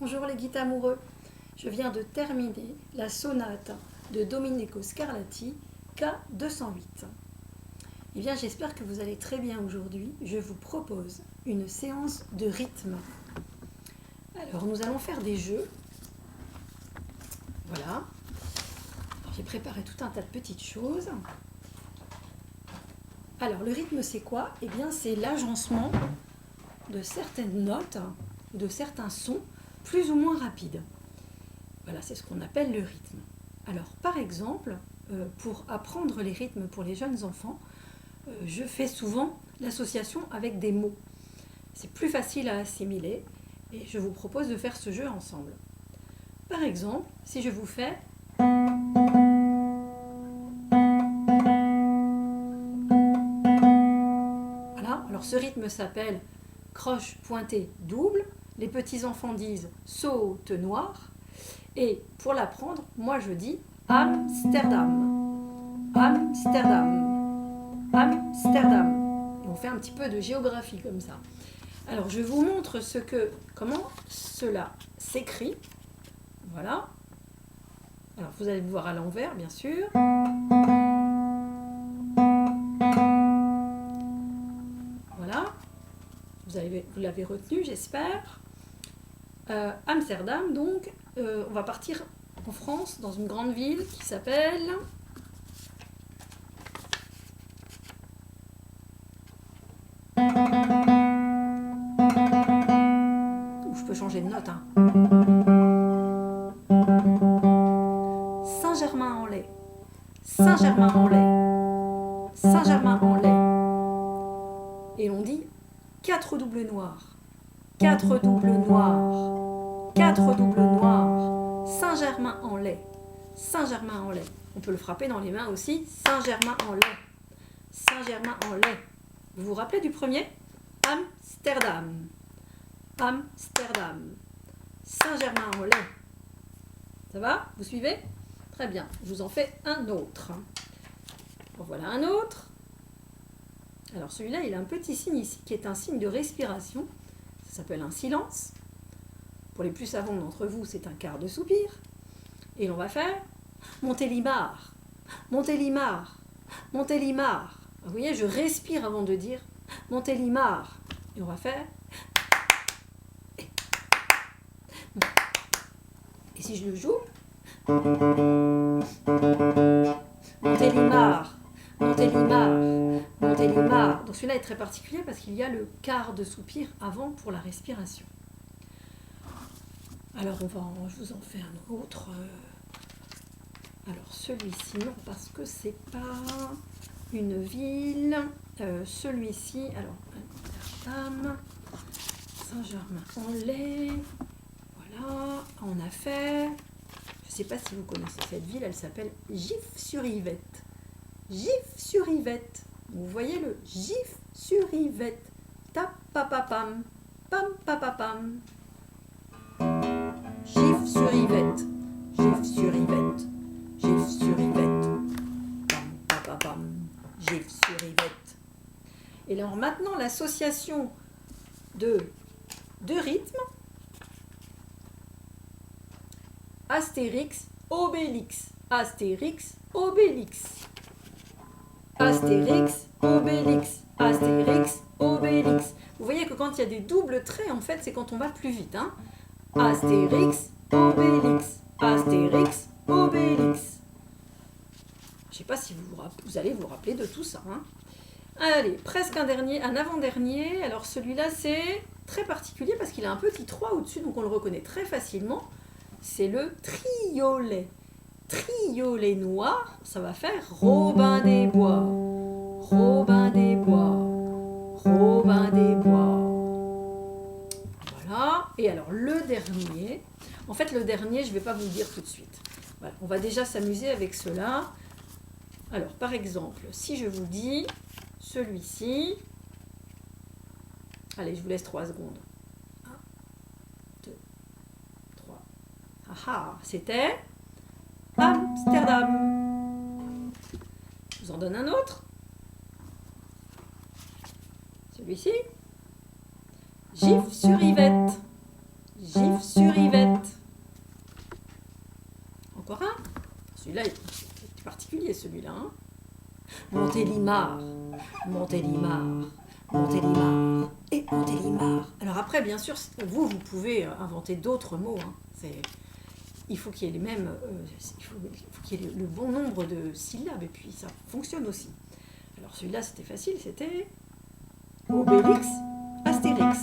Bonjour les guides amoureux, je viens de terminer la sonate de Domenico Scarlatti K208. Eh bien j'espère que vous allez très bien aujourd'hui. Je vous propose une séance de rythme. Alors nous allons faire des jeux. Voilà. J'ai préparé tout un tas de petites choses. Alors le rythme c'est quoi? Eh bien c'est l'agencement de certaines notes, de certains sons plus ou moins rapide. Voilà, c'est ce qu'on appelle le rythme. Alors, par exemple, pour apprendre les rythmes pour les jeunes enfants, je fais souvent l'association avec des mots. C'est plus facile à assimiler et je vous propose de faire ce jeu ensemble. Par exemple, si je vous fais... Voilà, alors ce rythme s'appelle croche pointée double. Les petits enfants disent saute noir. Et pour l'apprendre, moi je dis Amsterdam. Amsterdam. Amsterdam. Et on fait un petit peu de géographie comme ça. Alors je vous montre comment cela s'écrit. Voilà. Alors vous allez me voir à l'envers, bien sûr. Voilà. Vous l'avez retenu, j'espère. Amsterdam, donc, on va partir en France, dans une grande ville qui s'appelle... Je peux changer de note, hein. Saint-Germain-en-Laye. Saint-Germain-en-Laye. Saint-Germain-en-Laye. Et on dit 4 doubles noirs. 4 doubles noirs. 4 doubles noirs. Saint-Germain-en-Laye. Saint-Germain-en-Laye. On peut le frapper dans les mains aussi. Saint-Germain-en-Laye. Saint-Germain-en-Laye. Vous vous rappelez du premier? Amsterdam. Amsterdam. Saint-Germain-en-Laye. Ça va? Vous suivez? Très bien. Je vous en fais un autre. Bon, voilà un autre. Alors celui-là, il a un petit signe ici qui est un signe de respiration. Ça s'appelle un silence. Pour les plus savants d'entre vous, c'est un quart de soupir. Et l'on va faire Montélimar. Montélimar. Montélimar. Vous voyez, je respire avant de dire Montélimar. Et on va faire... Et si je le joue Montélimar. Montélimar. Montélimar. Donc celui-là est très particulier parce qu'il y a le quart de soupir avant pour la respiration. Alors je vous en fais un autre. Alors celui-ci, non, parce que c'est pas une ville. Celui-ci, alors Amsterdam, Saint-Germain-en-Laye. Voilà, on a fait. Je ne sais pas si vous connaissez cette ville, elle s'appelle Gif-sur-Yvette. Gif-sur-Yvette. Vous voyez le Gif-sur-Yvette. Tap-pa-pa-pam. Pam-pa-pa-pam. Gif-sur-Yvette. Gif-sur-Yvette. Gif-sur-Yvette. Pam-pa-pa-pam. Gif-sur-Yvette. Et alors maintenant, l'association de deux rythmes. Astérix, Obélix. Astérix, Obélix. Astérix, Obélix. Astérix, Obélix. Vous voyez que quand il y a des doubles traits, en fait, c'est quand on va plus vite. Hein. Astérix, Obélix. Astérix, Obélix. Je ne sais pas si vous allez vous rappeler de tout ça. Hein. Allez, presque un dernier, un avant-dernier. Alors celui-là, c'est très particulier parce qu'il a un petit 3 au-dessus, donc on le reconnaît très facilement. C'est le triolet. Triolet noir, ça va faire Robin des Bois. Robin des Bois. Robin des Bois. Voilà. Et alors le dernier, en fait le dernier, je ne vais pas vous le dire tout de suite. Voilà. On va déjà s'amuser avec cela. Alors par exemple, si je vous dis celui-ci, allez, je vous laisse 3 secondes. 1, 2, 3. Ah ah, c'était Amsterdam. Je vous en donne un autre. Celui-ci. Gif-sur-Yvette. Gif-sur-Yvette. Encore un. Celui-là, il est particulier, celui-là. Hein. Montélimar. Montélimar. Montélimar. Et Montélimar. Alors après, bien sûr, vous pouvez inventer d'autres mots. Hein. Il faut qu'il y ait les mêmes, il faut qu'il y ait le bon nombre de syllabes, et puis ça fonctionne aussi. Alors celui-là, c'était facile, c'était Obélix, Astérix.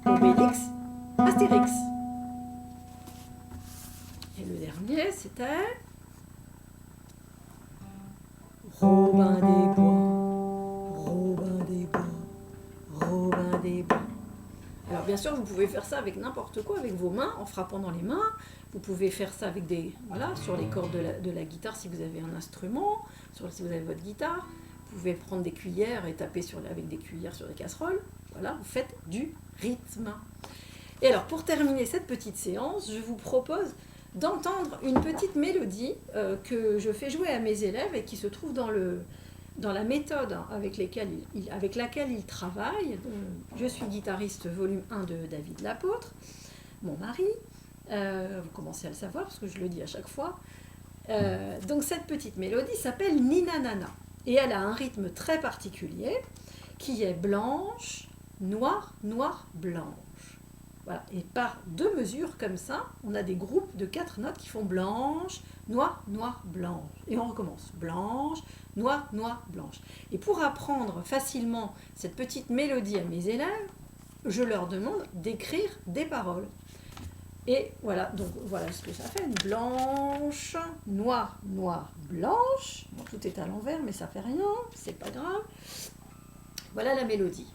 Obélix, Astérix. Et le dernier, c'était Robin des Bois. Robin des Bois. Robin des Bois. Alors bien sûr, vous pouvez faire ça avec n'importe quoi, avec vos mains, en frappant dans les mains. Vous pouvez faire ça avec sur les cordes de la guitare si vous avez un instrument, si vous avez votre guitare. Vous pouvez prendre des cuillères et taper avec des cuillères sur des casseroles. Voilà, vous faites du rythme. Et alors, pour terminer cette petite séance, je vous propose d'entendre une petite mélodie que je fais jouer à mes élèves et qui se trouve dans la méthode avec laquelle ils travaillent. Je suis guitariste volume 1 de David L'Apôtre, mon mari. Vous commencez à le savoir parce que je le dis à chaque fois. Donc cette petite mélodie s'appelle Nina Nana et elle a un rythme très particulier qui est blanche, noire, noire, blanche. Voilà. Et par 2 mesures comme ça, on a des groupes de 4 notes qui font blanche, noire, noire, blanche. Et on recommence. Blanche, noire, noire, blanche. Et pour apprendre facilement cette petite mélodie à mes élèves, je leur demande d'écrire des paroles. Et voilà, donc voilà ce que ça fait. Blanche, noire, noire, blanche. Bon, tout est à l'envers, mais ça fait rien, c'est pas grave. Voilà la mélodie.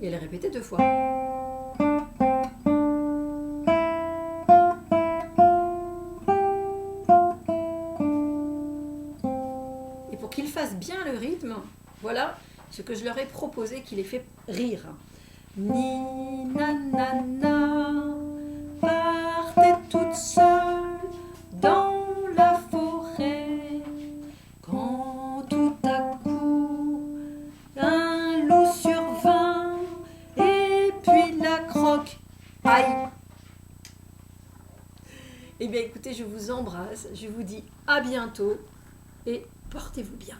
Et elle est répétée 2 fois. Et pour qu'ils fassent bien le rythme, voilà ce que je leur ai proposé qui les fait rire. Ni na na na partait toute seule dans la forêt quand tout à coup un loup survint et puis la croque. Aïe! Eh bien écoutez, je vous embrasse, je vous dis à bientôt et portez-vous bien.